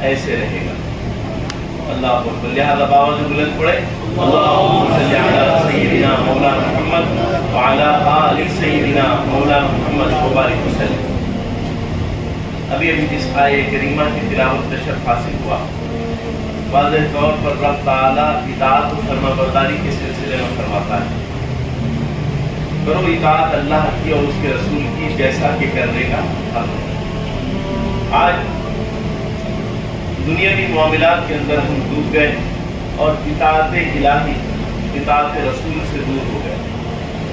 ایسے رہے گا. اللہ اکبر. لہذا باوجود بلند پڑے اللہم صلی علی سیدنا مولانا محمد وعلی آل سیدنا مولانا محمد وبارک وسلم. ابھی جس آیہ کریمہ کی تلاوت کا شرف حاصل ہوا، واضح طور پر رب تعالیٰ اطاعت و فرما برداری کے سلسلے میں فرماتا ہے کرو اطاعت اللہ کی اور اس کے رسول کی جیسا کہ کرنے کا حق ہے. آج دنیاوی معاملات کے اندر ہم ڈوب گئے اور اطاعت الہی اطاعت رسول سے دور ہو گئے.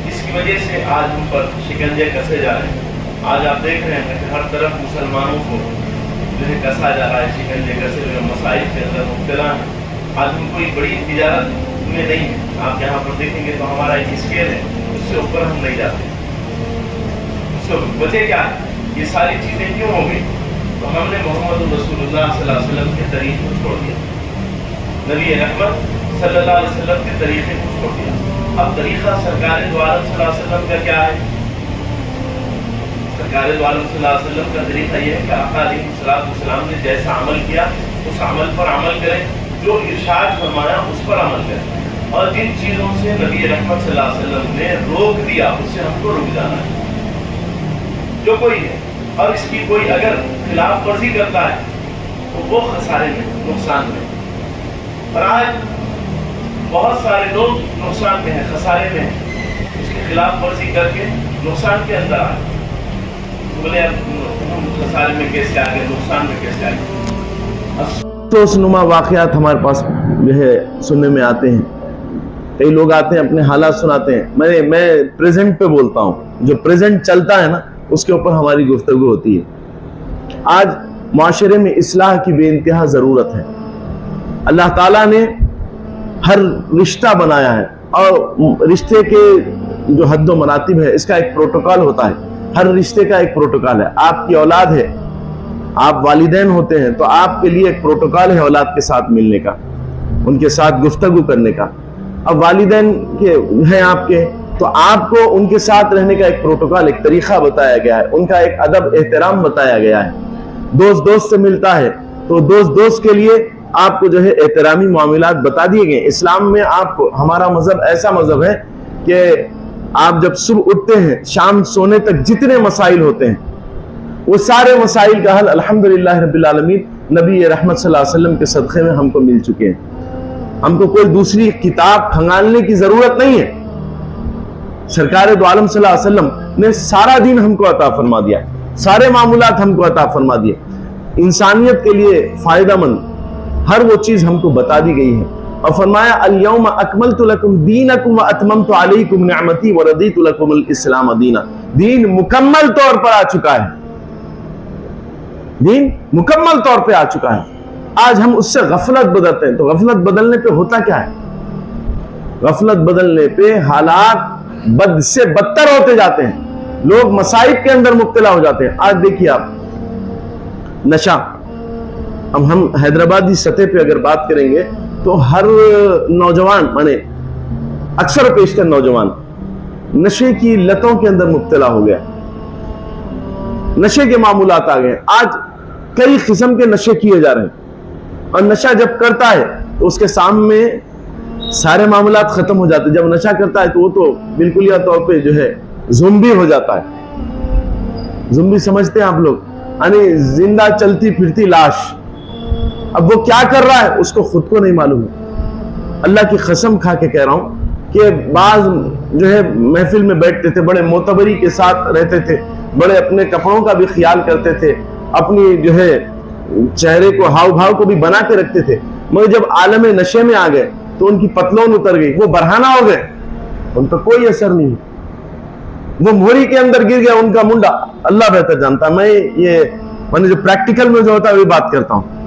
اس کی وجہ سے آج ہم پر شکنجے کسے جا رہے ہیں. آج آپ دیکھ رہے ہیں کہ ہر طرف مسلمانوں کو جو ہے کسا جا رہا ہے، شکنجے کسے ہوئے مسائل کے اندر مبتلا ہیں. آج ہم کوئی بڑی تجارت میں نہیں ہے. آپ یہاں پر دیکھیں گے تو ہمارا ایک اسکیل ہے، اس سے اوپر ہم نہیں جاتے. اس سے وجہ کیا ہے؟ یہ ساری چیزیں کیوں ہو گئی؟ تو ہم نے محمد رسول اللہ صلی اللہ علیہ وسلم کے طریقے کو چھوڑ دیا، نبی رحمت صلی اللہ علیہ وسلم کے طریقے کو چھوڑ دیا. اب طریقہ سرکار دو عالم صلی اللہ علیہ وسلم کا کیا ہے؟ سرکار دو عالم صلی اللہ علیہ وسلم کا طریقہ یہ ہے کہ آقا علیہ السلام نے جیسا عمل کیا اس عمل پر عمل کریں، جو ارشاد فرمایا اس پر عمل کریں، اور جن چیزوں سے نبی رحمت صلی اللہ علیہ وسلم نے روک دیا اس سے ہم کو رک جانا ہے. جو کوئی ہے اور اس کی کوئی اگر خلاف ورزی کرتا ہے تو وہ خسارے میں، نقصان میں. اور آج بہت سارے لوگ نقصان میں ہیں، خسارے میں ہیں، اس کی خلاف ورزی کر کے نقصان کے اندر آئے. بولے اب خسارے میں کیسے آگے، نقصان میں کیسے آگے. افسوس نما واقعات ہمارے پاس جو ہے سننے میں آتے ہیں. کئی لوگ آتے ہیں اپنے حالات سناتے ہیں. میں پریزنٹ پہ بولتا ہوں، جو پریزنٹ چلتا ہے نا اس کے اوپر ہماری گفتگو ہوتی ہے. آج معاشرے میں اصلاح کی بے انتہا ضرورت ہے. اللہ تعالیٰ نے ہر رشتہ بنایا ہے اور رشتے کے جو حد و مراتب ہے اس کا ایک پروٹوکول ہوتا ہے. ہر رشتے کا ایک پروٹوکول ہے. آپ کی اولاد ہے، آپ والدین ہوتے ہیں تو آپ کے لیے ایک پروٹوکول ہے اولاد کے ساتھ ملنے کا، ان کے ساتھ گفتگو کرنے کا. اب والدین کے ہیں آپ کے تو آپ کو ان کے ساتھ رہنے کا ایک پروٹوکول، ایک طریقہ بتایا گیا ہے، ان کا ایک ادب احترام بتایا گیا ہے. دوست سے ملتا ہے تو دوست کے لیے آپ کو جو ہے احترامی معاملات بتا دیے گئے. اسلام میں آپ ہمارا مذہب ایسا مذہب ہے کہ آپ جب صبح اٹھتے ہیں شام سونے تک جتنے مسائل ہوتے ہیں وہ سارے مسائل کا حل الحمدللہ رب العالمین نبی رحمت صلی اللہ علیہ وسلم کے صدقے میں ہم کو مل چکے ہیں. ہم کو کوئی دوسری کتاب کھنگالنے کی ضرورت نہیں ہے. سرکار دو عالم صلی اللہ علیہ وسلم نے سارا دین ہم کو عطا فرما دیا، سارے معاملات ہم کو عطا فرما دیے. انسانیت کے لیے فائدہ مند ہر وہ چیز ہم کو بتا دی گئی ہے. اور فرمایا الیوم اکملت لکم دینکم واتممت علیکم نعمتی ورضیت لکم الاسلام دینا. دین مکمل طور پر آ چکا ہے، دین مکمل طور پہ آ چکا ہے. آج ہم اس سے غفلت بدلتے ہیں. تو غفلت بدلنے پہ ہوتا کیا ہے؟ غفلت بدلنے پہ حالات بد سے بدتر ہوتے جاتے ہیں، لوگ مصائب کے اندر مبتلا ہو جاتے ہیں. آج دیکھیے آپ نشہ، اب ہم حیدرآبادی سطح پہ اگر بات کریں گے تو ہر نوجوان اکثر و پیشتر نوجوان نشے کی لتوں کے اندر مبتلا ہو گیا. نشے کے معمولات آ گئے. آج کئی قسم کے نشے کیے جا رہے ہیں اور نشہ جب کرتا ہے تو اس کے سامنے سارے معاملات ختم ہو جاتے ہیں. جب نشہ کرتا ہے تو وہ تو بالکل یا طور پہ جو ہے زومبی ہو جاتا ہے. زومبی سمجھتے ہیں آپ لوگ، یعنی زندہ چلتی پھرتی لاش. اب وہ کیا کر رہا ہے اس کو خود کو نہیں معلوم ہے. اللہ کی قسم کھا کے کہہ رہا ہوں کہ بعض جو ہے محفل میں بیٹھتے تھے، بڑے معتبری کے ساتھ رہتے تھے، بڑے اپنے کپڑوں کا بھی خیال کرتے تھے، اپنی جو ہے چہرے کو ہاؤ بھاؤ کو بھی بنا کے رکھتے تھے، مگر جب عالم نشے میں آ گئے تو ان کی پتلون اتر گئی، وہ برہنہ ہو گئے، ان کا کوئی اثر نہیں. وہ مہری کے اندر گر گیا ان کا منڈا. اللہ بہتر جانتا. میں جو پریکٹیکل میں جو ہوتا ہے وہی بات کرتا ہوں.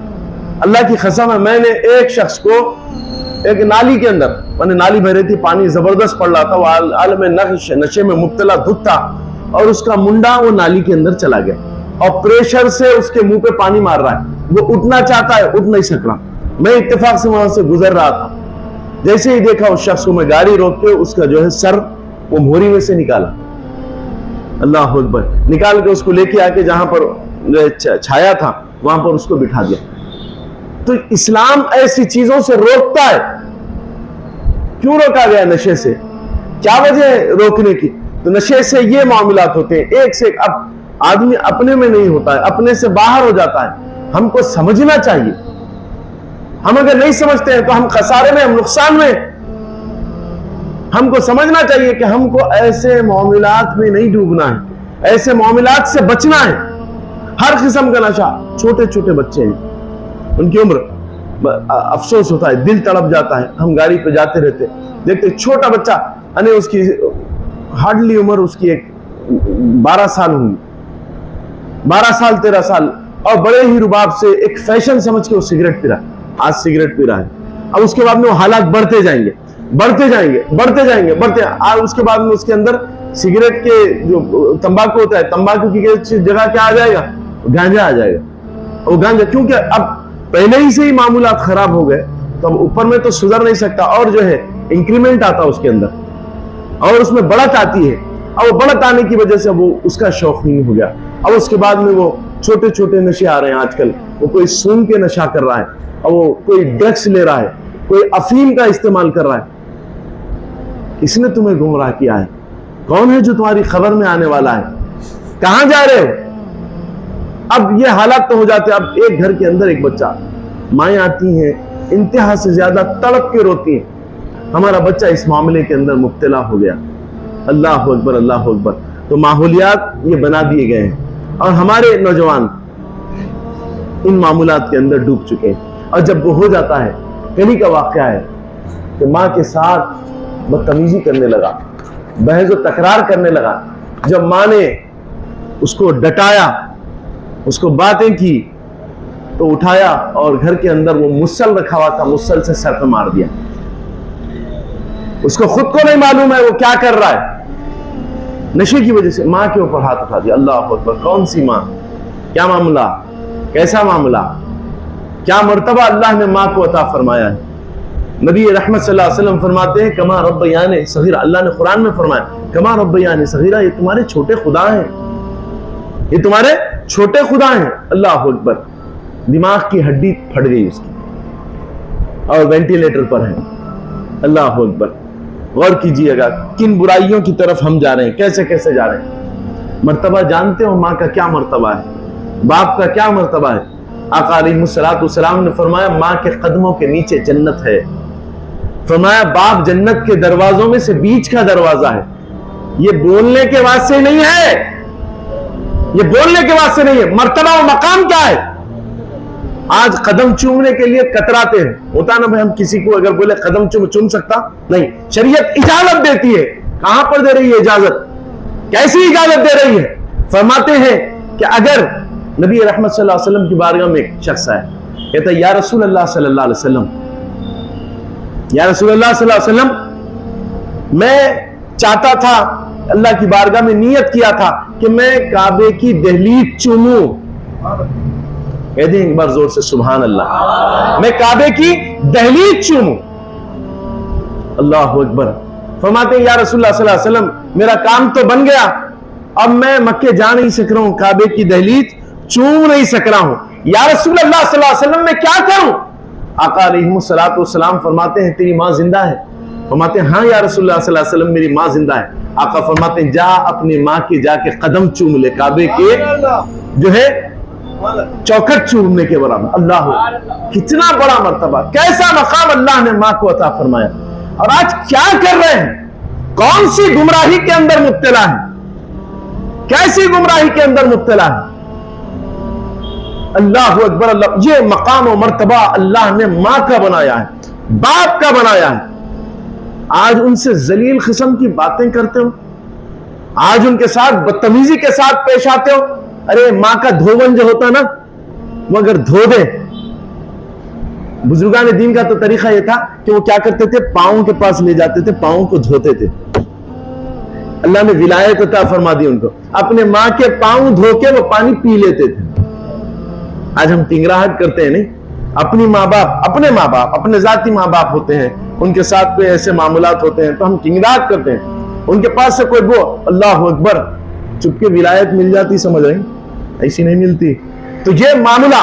اللہ کی قسم ہے، میں نے ایک شخص کو ایک نالی کے اندر، نالی بہ رہی تھی، پانی زبردست پڑ رہا تھا، وہ عالم نشے میں مبتلا دھت تھا اور اس کا منڈا وہ نالی کے اندر چلا گیا اور پریشر سے اس کے منہ پہ پانی مار رہا ہے. وہ اٹھنا چاہتا ہے، اٹھ نہیں سک رہا. میں اتفاق سے وہاں سے گزر رہا تھا، جیسے ہی دیکھا اس شخص کو میں گاڑی روک کے اس کا جو ہے سر وہ مہری میں سے نکالا. اللہ اکبر. نکال کے اس کو لے کے آ کے جہاں پر چھایا تھا وہاں پر اس کو بٹھا دیا. تو اسلام ایسی چیزوں سے روکتا ہے. کیوں روکا گیا نشے سے؟ کیا وجہ ہے روکنے کی؟ تو نشے سے یہ معاملات ہوتے ہیں ایک سے ایک. اب آدمی اپنے میں نہیں ہوتا ہے, اپنے سے باہر ہو جاتا ہے. ہم کو سمجھنا چاہیے. ہم اگر نہیں سمجھتے ہیں تو ہم خسارے میں, ہم نقصان میں. ہم کو سمجھنا چاہیے کہ ہم کو ایسے معاملات میں نہیں ڈوبنا ہے, ایسے معاملات سے بچنا ہے. ہر قسم کا نشہ. چھوٹے چھوٹے بچے ہیں, ان کی عمر, افسوس ہوتا ہے, دل تڑپ جاتا ہے. ہم گاڑی پہ جاتے رہتے, دیکھتے چھوٹا بچہ, یعنی اس کی ہارڈلی عمر اس کی 12 سال ہوئی, 12 سال 13 سال, اور بڑے ہی رباب سے ایک فیشن سمجھ کے وہ سگریٹ پی رہا ہے. آج سگریٹ پی رہا ہے, اب اس کے بعد میں وہ حالات بڑھتے جائیں گے, بڑھتے جائیں گے, بڑھتے جائیں گے, بڑھتے. آج اس کے بعد میں اس کے اندر سگریٹ کے جو تمباکو ہوتا ہے, تمباکو کی جگہ کیا آ جائے گا؟ گانجا آ جائے گا. وہ گانجا, کیونکہ اب پہلے ہی سے ہی معاملات خراب ہو گئے, تو اب اوپر میں تو سدھر نہیں سکتا, اور جو ہے انکریمنٹ آتا اس کے اندر, اور اس میں بڑھت آتی ہے. اب وہ بڑھت آنے کی وجہ سے وہ اس کا شوق نہیں ہو گیا. اب اس کے بعد میں وہ چھوٹے چھوٹے نشے آ رہے ہیں آج کل. وہ کوئی سون کے نشہ کر رہا ہے, اور وہ کوئی ڈرگس لے رہا ہے, کوئی افیم کا استعمال کر رہا ہے. کس نے تمہیں گمراہ کیا ہے؟ کون ہے جو تمہاری خبر میں آنے والا ہے؟ کہاں جا رہے ہو؟ اب یہ حالات تو ہو جاتے ہیں. اب ایک گھر کے اندر ایک بچہ, مائیں آتی ہیں انتہا سے زیادہ تڑپ کے روتی ہیں, ہمارا بچہ اس معاملے کے اندر مبتلا ہو گیا. اللہ اکبر, اللہ اکبر. تو ماحولیات یہ بنا دیے گئے ہیں, اور ہمارے نوجوان ان معاملات کے اندر ڈوب چکے ہیں. اور جب وہ ہو جاتا ہے, کل کا واقعہ ہے کہ ماں کے ساتھ بدتمیزی کرنے لگا, بحث و تکرار کرنے لگا. جب ماں نے اس کو ڈٹایا, اس کو باتیں کی, تو اٹھایا اور گھر کے اندر وہ مسل رکھا ہوا تھا, مسل سے سر پہ مار دیا. اس کو خود کو نہیں معلوم ہے وہ کیا کر رہا ہے. نشے کی وجہ سے ماں کے اوپر ہاتھ اٹھا دیا. اللہ اکبر. کون سی ماں؟ کیا معاملہ؟ کیسا معاملہ؟ کیا مرتبہ اللہ نے ماں کو عطا فرمایا ہے. نبی رحمت صلی اللہ علیہ وسلم فرماتے ہیں کما ربیانی صغیرہ. اللہ نے قرآن میں فرمایا کما ربیانی صغیرہ, یہ تمہارے چھوٹے خدا ہیں, یہ تمہارے چھوٹے خدا ہیں. اللہ اکبر. دماغ کی ہڈی پھٹ گئی اس کی, اور وینٹیلیٹر پر ہے. اللہ اکبر. غور کیجئے گا کن برائیوں کی طرف ہم جا رہے ہیں, کیسے کیسے جا رہے ہیں. مرتبہ جانتے ہو ماں کا کیا مرتبہ ہے, باپ کا کیا مرتبہ ہے؟ آقا علیہ الصلوۃ والسلام نے فرمایا ماں کے قدموں کے نیچے جنت ہے. فرمایا باپ جنت کے دروازوں میں سے بیچ کا دروازہ ہے. یہ بولنے کے واسطے نہیں ہے, یہ بولنے کے واسطے نہیں ہے. مرتبہ و مقام کیا ہے؟ آج قدم چومنے کے لیے کتراتے ہیں. ہوتا نا بھائی, ہم کسی کو اگر بولے قدم چوم سکتا نہیں, شریعت اجازت دیتی ہے. کہاں پر دے رہی ہے اجازت؟ کیسی اجازت دے رہی ہے؟ فرماتے ہیں کہ اگر نبی رحمت صلی اللہ علیہ وسلم کی بارگاہ میں ایک شخص آئے, کہتا ہے یا رسول اللہ صلی اللہ علیہ وسلم, یا رسول اللہ صلی اللہ علیہ وسلم, میں چاہتا تھا, اللہ کی بارگاہ میں نیت کیا تھا کہ میں کعبے کی دہلیز چوموں. کہہ دیں ایک بار زور سے سبحان اللہ. میں کعبے کی دہلیز چوموں. اللہ اکبر. فرماتے ہیں یا رسول اللہ صلی اللہ علیہ وسلم, میرا کام تو بن گیا, اب میں مکے جا نہیں سک رہا ہوں, کعبے کی دہلیز چوم نہیں سک رہا ہوں. یا رسول اللہ صلی اللہ علیہ وسلم میں کیا کروں؟ آقا علیہ الصلوۃ والسلام فرماتے ہیں تیری ماں زندہ ہے. فرماتے ہیں ہاں یا رسول اللہ صلی اللہ علیہ وسلم, میری ماں زندہ ہے. آقا فرماتے ہیں جا اپنی ماں کی جا کے قدم چوم لے, کعبے کے جو ہے چوکھٹ چومنے کے برابر. اللہ, کتنا بڑا مرتبہ, کیسا مقام اللہ نے ماں کو عطا فرمایا. اور آج کیا کر رہے ہیں؟ کون سی گمراہی کے اندر مبتلا ہے, کیسی گمراہی کے اندر مبتلا ہے. اللہ اکبر. اللہ, یہ مقام و مرتبہ اللہ نے ماں کا بنایا ہے, باپ کا بنایا ہے. آج ان سے ذلیل قسم کی باتیں کرتے ہو, آج ان کے ساتھ بدتمیزی کے ساتھ پیش آتے ہو. ارے ماں کا دھوون جو ہوتا نا, وہ اگر دھو دے, بزرگان دین کا تو طریقہ یہ تھا کہ وہ کیا کرتے تھے, پاؤں کے پاس لے جاتے تھے, پاؤں کو دھوتے تھے. اللہ نے ولایت عطا فرما دی ان کو, اپنے ماں کے پاؤں دھو کے وہ پانی پی لیتے تھے. آج ہم ٹنگراہٹ کرتے ہیں نہیں, اپنی ماں باپ, اپنے ماں باپ, اپنے ذاتی ماں باپ ہوتے ہیں, ان کے ساتھ کوئی ایسے معاملات ہوتے ہیں تو ہم ٹنگراہٹ کرتے ہیں. ان کے پاس سے کوئی وہ اللہ اکبر چپ کے ولایت مل جاتی, سمجھ رہے ہیں, ایسی نہیں ملتی. تو یہ معاملہ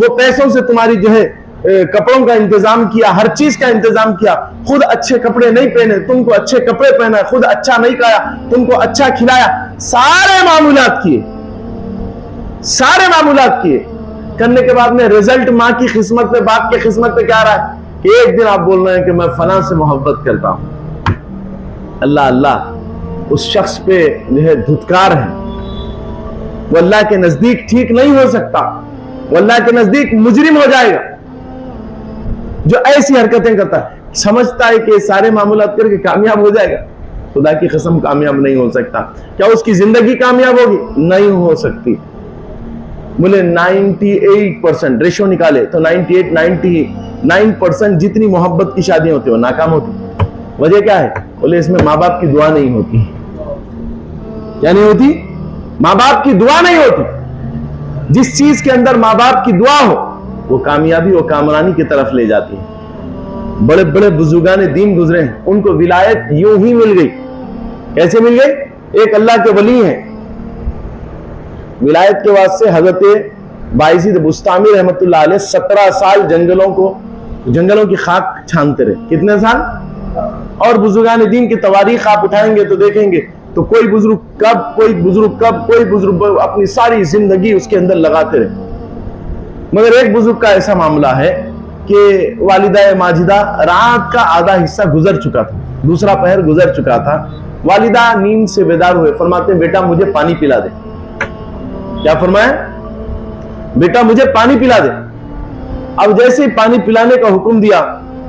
وہ پیسوں سے تمہاری جو ہے کپڑوں کا انتظام کیا, ہر چیز کا انتظام کیا, خود اچھے کپڑے نہیں پہنے, تم کو اچھے کپڑے پہنا, خود اچھا نہیں کھایا, تم کو اچھا کھلایا, سارے معمولات کیے, سارے معمولات کیے. کرنے کے بعد میں رزلٹ ماں کی قسمت میں, باپ کی قسمت میں کیا رہا ہے کہ ایک دن آپ بول رہے ہیں کہ میں فلاں سے محبت کرتا ہوں. اللہ اللہ اس شخص پہ جو ہے دھتکار ہے, وہ اللہ کے نزدیک ٹھیک نہیں ہو سکتا, وہ اللہ کے نزدیک مجرم ہو جائے گا جو ایسی حرکتیں کرتا ہے. سمجھتا ہے کہ سارے معاملات کر کے کامیاب ہو جائے گا, خدا کی قسم کامیاب نہیں ہو سکتا. کیا اس کی زندگی کامیاب ہوگی؟ نہیں ہو سکتی. بولے 98% ریشو نکالے تو 99% جتنی محبت کی شادیاں ہوتی ہیں وہ ناکام ہوتی. وجہ کیا ہے؟ بولے اس میں ماں باپ کی دعا نہیں ہوتی. کیا نہیں ہوتی؟ ماں باپ کی دعا نہیں ہوتی. جس چیز کے اندر ماں باپ کی دعا ہو وہ کامیابی و کامرانی کی طرف لے جاتی ہے. بڑے بڑے بزرگان دین گزرے ہیں, ان کو ولایت یوں ہی مل گئی. کیسے مل گئی؟ ایک اللہ کے ولی ہیں, ولایت کے واسطے حضرت بایزید بستامی رحمت اللہ علیہ 17 سال جنگلوں کی خاک چھانتے رہے. کتنے سال؟ اور بزرگان دین کی تواریخ آپ اٹھائیں گے تو دیکھیں گے تو کوئی بزرگ اپنی ساری زندگی اس کے اندر لگاتے رہے. مگر ایک بزرگ کا ایسا معاملہ ہے کہ والدہ ماجدہ رات کا آدھا حصہ گزر چکا تھا, دوسرا پہر گزر چکا تھا. والدہ نیند سے بیدار ہوئے, فرماتے ہیں بیٹا مجھے پانی پلا دے. کیا فرمایا؟ بیٹا مجھے پانی پلا دے. اب جیسے ہی پانی پلانے کا حکم دیا,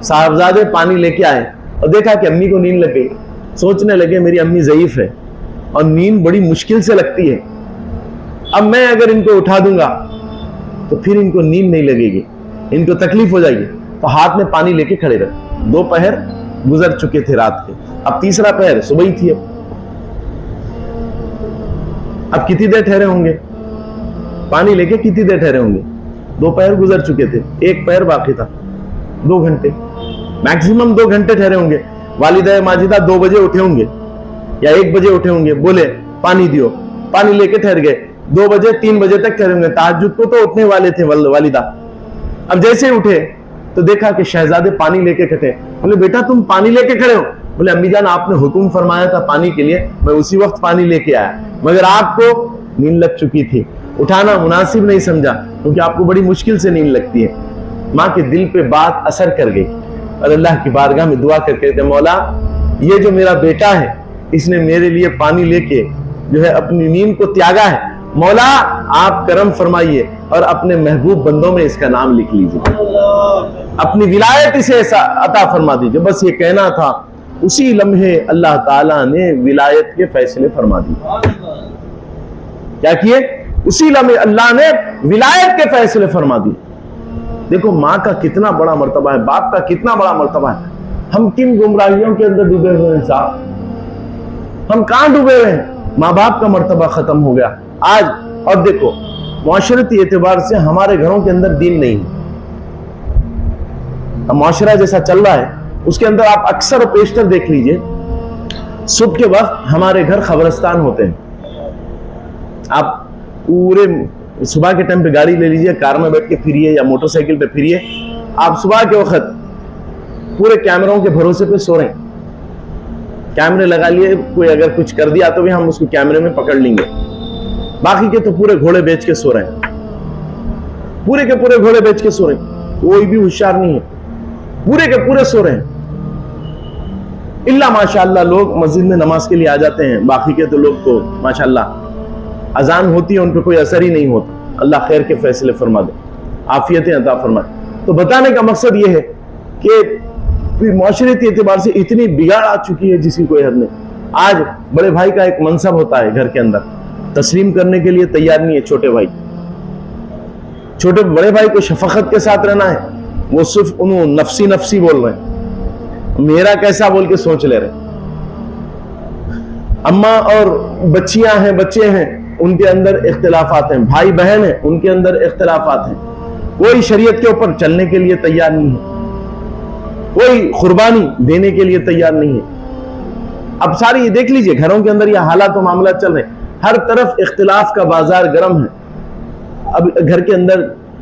صاحبزادے پانی لے کے آئے اور دیکھا کہ امی کو نیند لگ گئی. سوچنے لگے میری امی ضعیف ہے اور نیند بڑی مشکل سے لگتی ہے, اب میں اگر ان کو اٹھا دوں گا تو پھر ان کو نیند نہیں لگے گی, ان کو تکلیف ہو جائے گی. تو ہاتھ میں پانی لے کے کھڑے رہے. 2 پہر گزر چکے تھے رات کے, اب تیسرا پہر صبح ہی تھی. اب کتنی دیر ٹھہرے ہوں گے؟ پانی لے کے کتنی دیر ٹھہرے ہوں گے؟ 2 پہر گزر چکے تھے, 1 پہر باقی تھا. 2 گھنٹے میکسیمم 2 گھنٹے ٹھہرے ہوں گے. والدہ ماجدہ 2 بجے اٹھے ہوں گے یا 1 بجے اٹھے ہوں گے, بولے پانی دیو, پانی لے کے ٹھہر گئے. 2 بجے 3 بجے تک ٹھہرے ہوں گے. تہجد کو تو اٹھنے والے تھے والدہ. اب جیسے ہی اٹھے تو دیکھا کہ شہزادے پانی لے کے کھڑے. بولے بیٹا تم پانی لے کے کھڑے ہو؟ بولے امی جان آپ نے حکم فرمایا تھا پانی کے لیے, میں اسی وقت پانی لے کے آیا, مگر آپ کو نیند لگ چکی تھی, اٹھانا مناسب نہیں سمجھا کیونکہ آپ کو بڑی مشکل سے نیند لگتی ہے. ماں کے دل پہ بات اثر کر گئی اور اللہ کی بارگاہ میں دعا کر کے کہتے مولا یہ جو میرا بیٹا ہے اس نے میرے لیے پانی لے کے جو ہے اپنی نیند کو تیاگا ہے, مولا آپ کرم فرمائیے اور اپنے محبوب بندوں میں اس کا نام لکھ لیجیے, اپنی ولایت اسے عطا فرما دیجیے. بس یہ کہنا تھا, اسی لمحے اللہ تعالیٰ نے ولایت کے فیصلے فرما دیے. کیا کیے؟ اسی لمحے اللہ نے ولایت کے فیصلے فرما دیے. دیکھو ماں کا کتنا بڑا مرتبہ ہے, باپ کا کتنا بڑا مرتبہ ہے. ہم کن گمراہیوں کے اندر ڈوبے ہوئے ہیں صاحب, ہم کہاں ڈوبے ہوئے ہیں؟ ماں باپ کا مرتبہ ختم ہو گیا آج. اور دیکھو معاشرتی اعتبار سے ہمارے گھروں کے اندر دین نہیں ہے. معاشرہ جیسا چل رہا ہے اس کے اندر آپ اکثر و بیشتر دیکھ لیجئے, صبح کے وقت ہمارے گھر قبرستان ہوتے ہیں. آپ پورے صبح کے ٹائم پہ گاڑی لے لیجئے, کار میں بیٹھ کے پھریے یا موٹر سائیکل پہ پھریے, آپ صبح کے وقت پورے کیمروں کے بھروسے پہ سو رہے ہیں. کیمرے لگا لیے, کوئی اگر کچھ کر دیا تو بھی ہم اس کو کیمرے میں پکڑ لیں گے. باقی کے تو پورے گھوڑے بیچ کے سو رہے ہیں, پورے کے پورے گھوڑے بیچ کے سو رہے ہیں. کوئی بھی ہوشیار نہیں ہے, پورے کے پورے سو رہے ہیں. اللہ ماشاءاللہ لوگ مسجد میں نماز کے لیے آ جاتے ہیں, باقی کے تو لوگ تو ماشاءاللہ اذان ہوتی ہے ان پہ کوئی اثر ہی نہیں ہوتا. اللہ خیر کے فیصلے فرما دے, عافیتیں عطا فرمائے. تو بتانے کا مقصد یہ ہے کہ معاشرتی اعتبار سے اتنی بگاڑ آ چکی ہے جس کی کوئی حد نہیں. آج بڑے بھائی کا ایک منصب ہوتا ہے گھر کے اندر, تسلیم کرنے کے لیے تیار نہیں ہے چھوٹے بھائی. چھوٹے بڑے بھائی کو شفقت کے ساتھ رہنا ہے, وہ صرف انہوں نفسی بول رہے ہیں, میرا کیسا بول کے سوچ لے رہے. اماں اور بچیاں ہیں, بچے ہیں, ان کے اندر اختلافات ہیں, بھائی بہن ہیں, ان کے اندر اختلافات ہیں. کوئی شریعت کے اوپر چلنے کے لیے تیار نہیں ہے, کوئی قربانی دینے کے لیے تیار نہیں ہے. اب ساری یہ دیکھ لیجئے گھروں کے اندر یہ حالات و معاملات چل رہے ہیں, ہر طرف اختلاف کا بازار گرم ہے. اب گھر کے اندر